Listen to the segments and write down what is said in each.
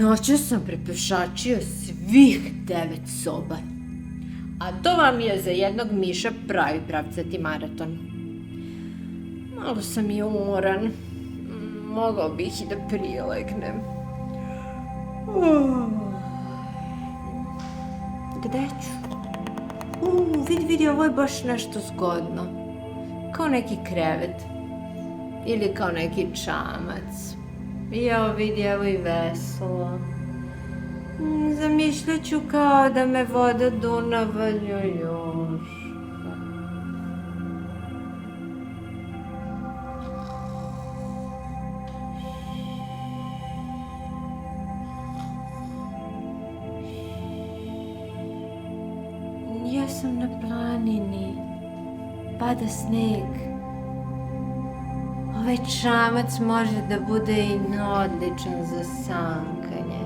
Noćas sam prepešačio svih 9 soba. A to vam je za jednog miša pravi pravcati maraton. Malo sam i umoran. Mogao bih i da prilegnem. Gde ću? Vidi, ovo je baš nešto zgodno. Kao neki krevet. Ili kao neki čamac. Jao, vidi, evo i veselo. Zamišljaću kao da me voda Dunava još. Ja sam na planini. Pada sneg. Ovaj čamac može da bude i odličan za sankanje.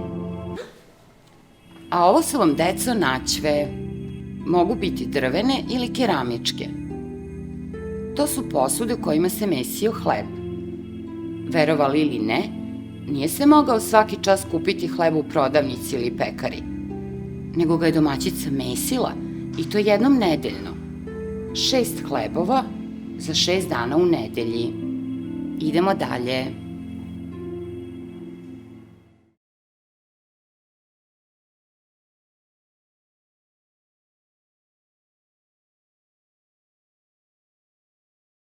A ovo su vam, deco, naćve. Mogu biti drvene ili keramičke. To su posude u kojima se mesio hleb. Verovali ili ne, nije se mogao svaki čas kupiti hleb u prodavnici ili pekari, nego ga je domaćica mesila, i to jednom nedeljno. 6 hlebova za 6 dana u nedelji. Idemo dalje.